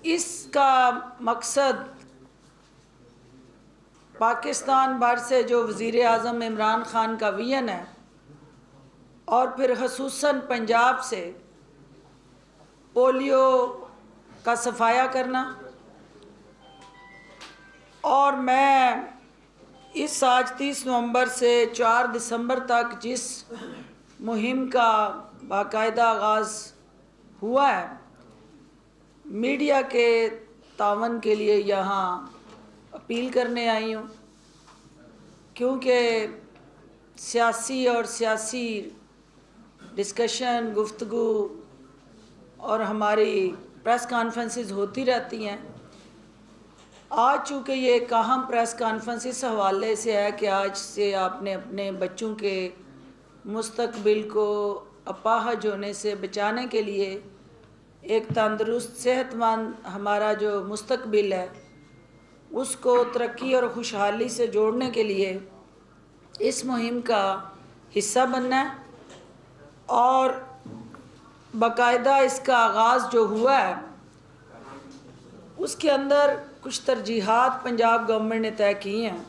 اس کا مقصد پاکستان بھر سے جو وزیر اعظم عمران خان کا ویژن ہے اور پھر خصوصاً پنجاب سے پولیو کا صفایا کرنا، اور میں اس آج 30 نومبر سے 4 دسمبر تک جس مہم کا باقاعدہ آغاز ہوا ہے، میڈیا کے تعاون کے لیے یہاں اپیل کرنے آئی ہوں، کیونکہ سیاسی ڈسکشن، گفتگو اور ہماری پریس کانفرنسز ہوتی رہتی ہیں۔ آج چونکہ یہ ایک اہم پریس کانفرنس اس حوالے سے ہے کہ آج سے آپ نے اپنے بچوں کے مستقبل کو اپاہج ہونے سے بچانے کے لیے ایک تندرست صحت مند ہمارا جو مستقبل ہے اس کو ترقی اور خوشحالی سے جوڑنے کے لیے اس مہم کا حصہ بننا ہے، اور باقاعدہ اس کا آغاز جو ہوا ہے اس کے اندر کچھ ترجیحات پنجاب گورنمنٹ نے طے کی ہیں۔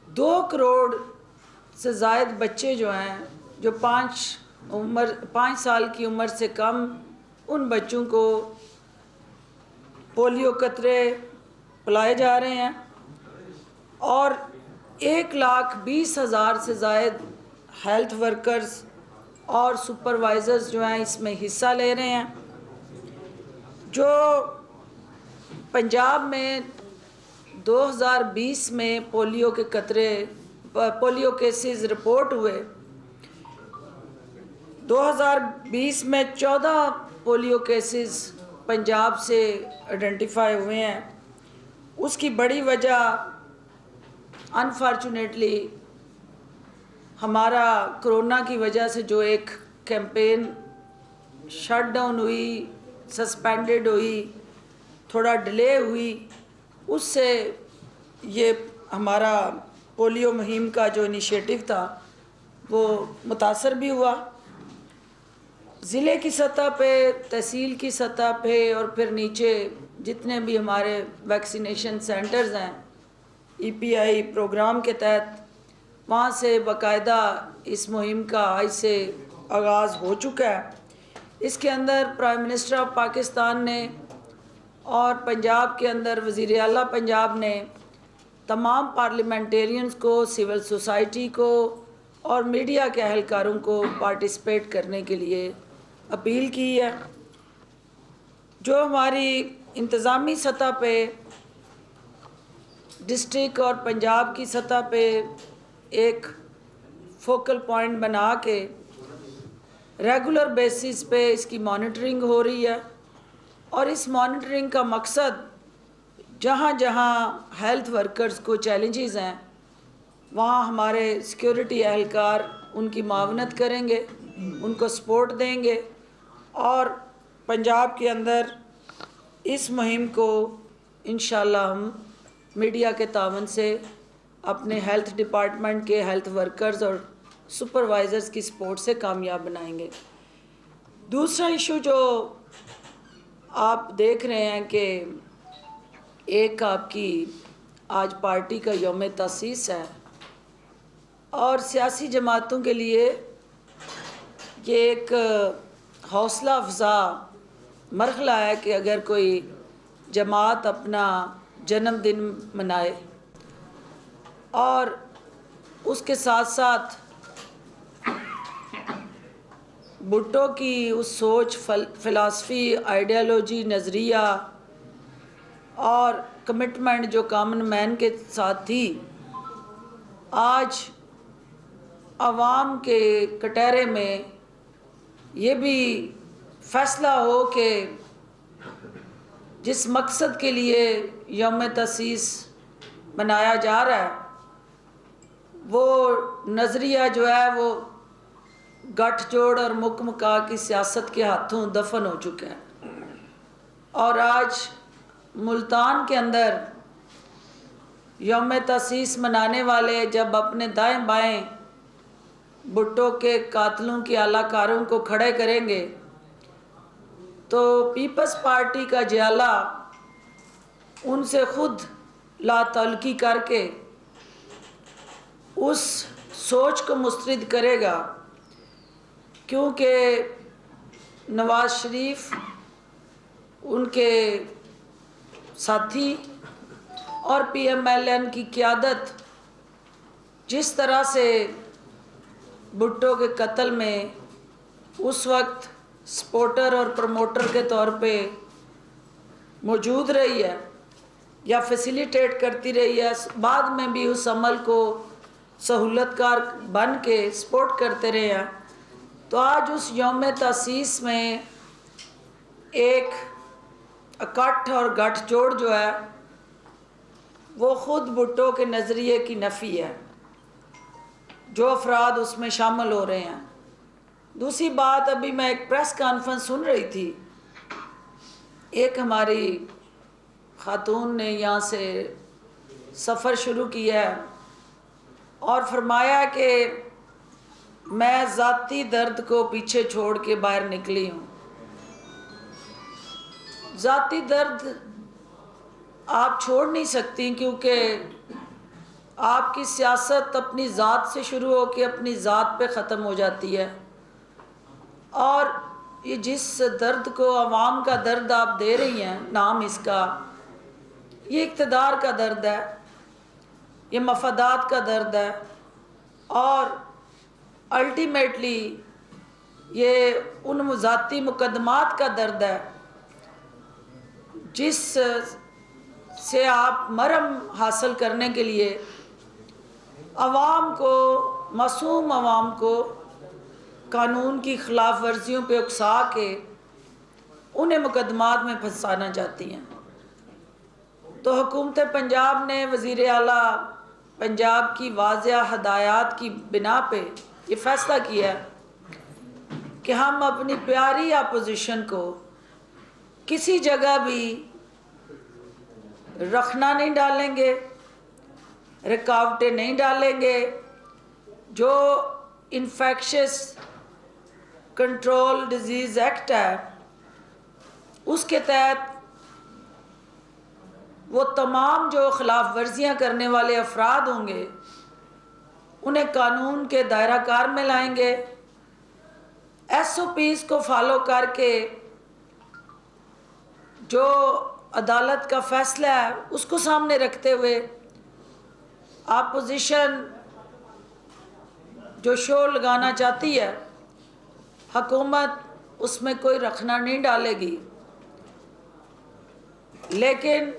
2 کروڑ سے زائد بچے جو ہیں، جو 5 سال کی عمر سے کم، ان بچوں کو پولیو قطرے پلائے جا رہے ہیں، اور 1,20,000 سے زائد ہیلتھ ورکرز اور سپروائزرز جو ہیں اس میں حصہ لے رہے ہیں۔ جو پنجاب میں 2020 میں پولیو کیسز رپورٹ ہوئے، 2020 میں 14 پولیو کیسز پنجاب سے آئیڈینٹیفائی ہوئے ہیں۔ اس کی بڑی وجہ انفارچونیٹلی ہمارا کرونا کی وجہ سے جو ایک کیمپین شٹ ڈاؤن ہوئی، سسپینڈڈ ہوئی، تھوڑا ڈیلے ہوئی، اس سے یہ ہمارا پولیو مہم کا جو انیشیٹو تھا وہ متاثر بھی ہوا۔ ضلع کی سطح پہ، تحصیل کی سطح پہ، اور پھر نیچے جتنے بھی ہمارے ویکسینیشن سینٹرز ہیں EPI پروگرام کے تحت، وہاں سے باقاعدہ اس مہم کا آج سے آغاز ہو چکا ہے۔ اس کے اندر پرائم منسٹر آف پاکستان نے اور پنجاب کے اندر وزیر اعلیٰ پنجاب نے تمام پارلیمنٹیرینز کو، سول سوسائٹی کو اور میڈیا کے اہلکاروں کو پارٹیسپیٹ کرنے کے لیے اپیل کی ہے۔ جو ہماری انتظامی سطح پہ، ڈسٹرکٹ اور پنجاب کی سطح پہ ایک فوکل پوائنٹ بنا کے ریگولر بیسس پہ اس کی مانیٹرنگ ہو رہی ہے، اور اس مانیٹرنگ کا مقصد جہاں جہاں ہیلتھ ورکرز کو چیلنجز ہیں وہاں ہمارے سیکیورٹی اہلکار ان کی معاونت کریں گے، ان کو سپورٹ دیں گے، اور پنجاب کے اندر اس مہم کو انشاءاللہ ہم میڈیا کے تعاون سے اپنے ہیلتھ ڈپارٹمنٹ کے ہیلتھ ورکرز اور سپروائزرز کی سپورٹ سے کامیاب بنائیں گے۔ دوسرا ایشو جو آپ دیکھ رہے ہیں کہ ایک آپ کی آج پارٹی کا یوم تاسیس ہے، اور سیاسی جماعتوں کے لیے یہ ایک حوصلہ افزا مرحلہ ہے کہ اگر کوئی جماعت اپنا جنم دن منائے اور اس کے ساتھ ساتھ بھٹو کی اس سوچ، فلسفی، آئیڈیالوجی، نظریہ اور کمٹمنٹ جو کامن مین کے ساتھ تھی، آج عوام کے کٹہرے میں یہ بھی فیصلہ ہو کہ جس مقصد کے لیے یوم تاسیس منایا جا رہا ہے وہ نظریہ جو ہے وہ گٹھ جوڑ اور مکا کی سیاست کے ہاتھوں دفن ہو چکا ہے، اور آج ملتان کے اندر یوم تاسیس منانے والے جب اپنے دائیں بائیں بھٹو کے قاتلوں کے اعلی کاروں کو کھڑے کریں گے تو پیپلز پارٹی کا جیالہ ان سے خود لا تعلقی کر کے اس سوچ کو مسترد کرے گا، کیونکہ نواز شریف ان کے ساتھی اور پی ایم ایل این کی قیادت جس طرح سے بھٹو کے قتل میں اس وقت سپورٹر اور پروموٹر کے طور پہ موجود رہی ہے یا فیسیلیٹیٹ کرتی رہی ہے، بعد میں بھی اس عمل کو سہولت کار بن کے سپورٹ کرتے رہے ہیں، تو آج اس یوم تاسیس میں ایک اکٹھ اور گٹھ جوڑ جو ہے وہ خود بھٹو کے نظریے کی نفی ہے، جو افراد اس میں شامل ہو رہے ہیں۔ دوسری بات، ابھی میں ایک پریس کانفرنس سن رہی تھی، ایک ہماری خاتون نے یہاں سے سفر شروع کیا ہے اور فرمایا کہ میں ذاتی درد کو پیچھے چھوڑ کے باہر نکلی ہوں۔ ذاتی درد آپ چھوڑ نہیں سکتی، کیونکہ آپ کی سیاست اپنی ذات سے شروع ہو کے اپنی ذات پہ ختم ہو جاتی ہے، اور یہ جس درد کو عوام کا درد آپ دے رہی ہیں، نام اس کا، یہ اقتدار کا درد ہے، یہ مفادات کا درد ہے، اور الٹیمیٹلی یہ ان ذاتی مقدمات کا درد ہے جس سے آپ مرہم حاصل کرنے کے لیے عوام کو، معصوم عوام کو قانون کی خلاف ورزیوں پہ اکسا کے انہیں مقدمات میں پھنسانا چاہتی ہیں۔ تو حکومت پنجاب نے وزیر اعلیٰ پنجاب کی واضح ہدایات کی بنا پہ یہ فیصلہ کیا ہے کہ ہم اپنی پیاری اپوزیشن کو کسی جگہ بھی رکھنا نہیں ڈالیں گے، رکاوٹیں نہیں ڈالیں گے۔ جو انفیکشس کنٹرول ڈیزیز ایکٹ ہے اس کے تحت وہ تمام جو خلاف ورزیاں کرنے والے افراد ہوں گے انہیں قانون کے دائرہ کار میں لائیں گے، ایس او پیز کو فالو کر کے جو عدالت کا فیصلہ ہے اس کو سامنے رکھتے ہوئے اپوزیشن جو شور لگانا چاہتی ہے، حکومت اس میں کوئی رکھنا نہیں ڈالے گی۔ لیکن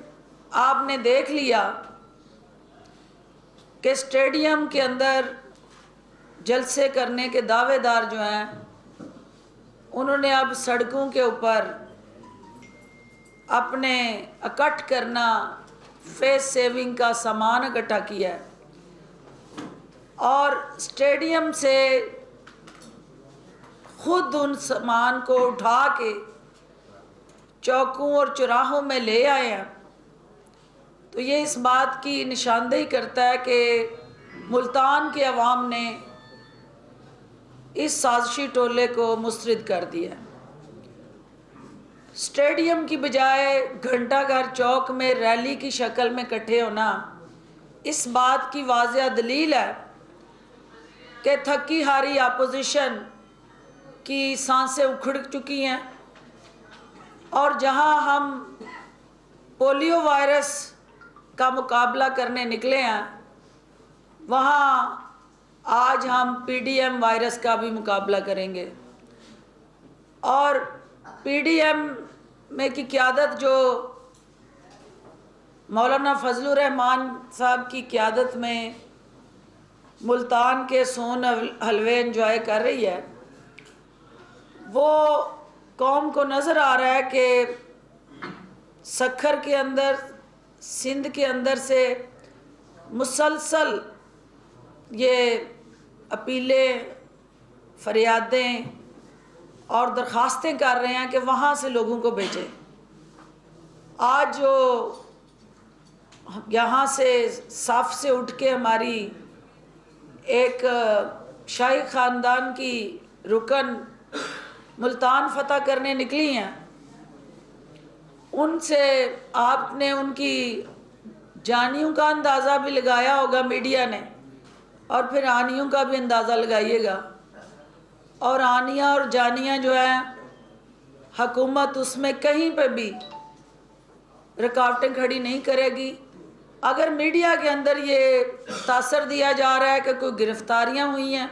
آپ نے دیکھ لیا کہ اسٹیڈیم کے اندر جلسے کرنے کے دعوے دار جو ہیں انہوں نے اب سڑکوں کے اوپر اپنے اکٹھ کرنا، فیس سیونگ کا سامان اکٹھا کیا ہے، اور اسٹیڈیم سے خود ان سامان کو اٹھا کے چوکوں اور چوراہوں میں لے آئے ہیں۔ تو یہ اس بات کی نشاندہی کرتا ہے کہ ملتان کے عوام نے اس سازشی ٹولے کو مسترد کر دیا۔ اسٹیڈیم کی بجائے گھنٹہ گھر چوک میں ریلی کی شکل میں اکٹھے ہونا اس بات کی واضح دلیل ہے کہ تھکی ہاری اپوزیشن کی سانسیں اکھڑ چکی ہیں، اور جہاں ہم پولیو وائرس کا مقابلہ کرنے نکلے ہیں وہاں آج ہم پی ڈی ایم وائرس کا بھی مقابلہ کریں گے۔ اور پی ڈی ایم میں کی قیادت جو مولانا فضل الرحمان صاحب کی قیادت میں ملتان کے سون حلوے انجوائے کر رہی ہے، وہ قوم کو نظر آ رہا ہے کہ سکھر کے اندر، سندھ کے اندر سے مسلسل یہ اپیلیں، فریادیں اور درخواستیں کر رہے ہیں کہ وہاں سے لوگوں کو بھیجیں۔ آج جو یہاں سے صف سے اٹھ کے ہماری ایک شاہی خاندان کی رکن ملتان فتح کرنے نکلی ہیں، ان سے آپ نے ان کی جانیوں کا اندازہ بھی لگایا ہوگا میڈیا نے، اور پھر آنیوں کا بھی اندازہ لگائیے گا، اور آنیاں اور جانیاں جو ہیں حکومت اس میں کہیں پہ بھی رکاوٹیں کھڑی نہیں کرے گی۔ اگر میڈیا کے اندر یہ تاثر دیا جا رہا ہے کہ کوئی گرفتاریاں ہوئی ہیں،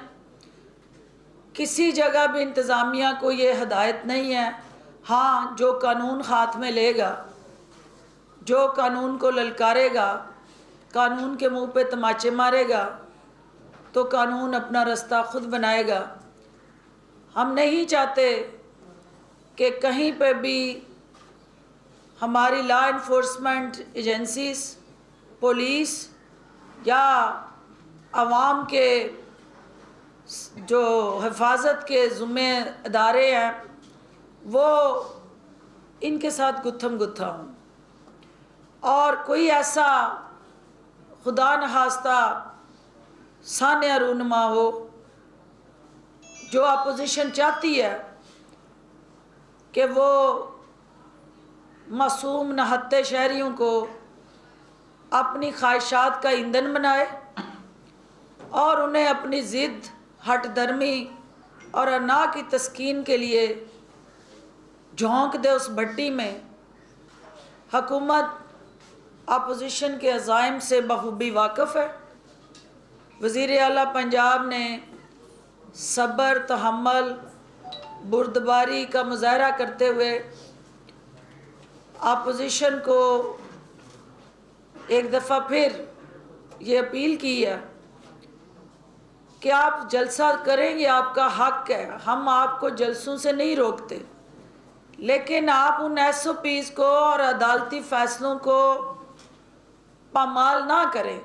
کسی جگہ بھی انتظامیہ کو یہ ہدایت نہیں ہے، ہاں جو قانون ہاتھ میں لے گا، جو قانون کو للکارے گا، قانون کے منہ پہ تماچے مارے گا، تو قانون اپنا رستہ خود بنائے گا۔ ہم نہیں چاہتے کہ کہیں پہ بھی ہماری لا انفورسمنٹ ایجنسیز، پولیس یا عوام کے جو حفاظت کے ذمہ ادارے ہیں وہ ان کے ساتھ گتھم گتھا ہوں، اور کوئی ایسا خدا نخواستہ سانحہ رونما ہو جو اپوزیشن چاہتی ہے کہ وہ معصوم نہتے شہریوں کو اپنی خواہشات کا ایندھن بنائے اور انہیں اپنی ضد، ہٹ درمی اور انا کی تسکین کے لیے جھونک دے اس بھٹی میں۔ حکومت اپوزیشن کے عزائم سے بخوبی واقف ہے۔ وزیر اعلیٰ پنجاب نے صبر، تحمل، بردباری کا مظاہرہ کرتے ہوئے اپوزیشن کو ایک دفعہ پھر یہ اپیل کی ہے کہ آپ جلسہ کریں گے، آپ کا حق ہے، ہم آپ کو جلسوں سے نہیں روکتے، لیکن آپ ان ایس او پیز کو اور عدالتی فیصلوں کو پامال نہ کریں۔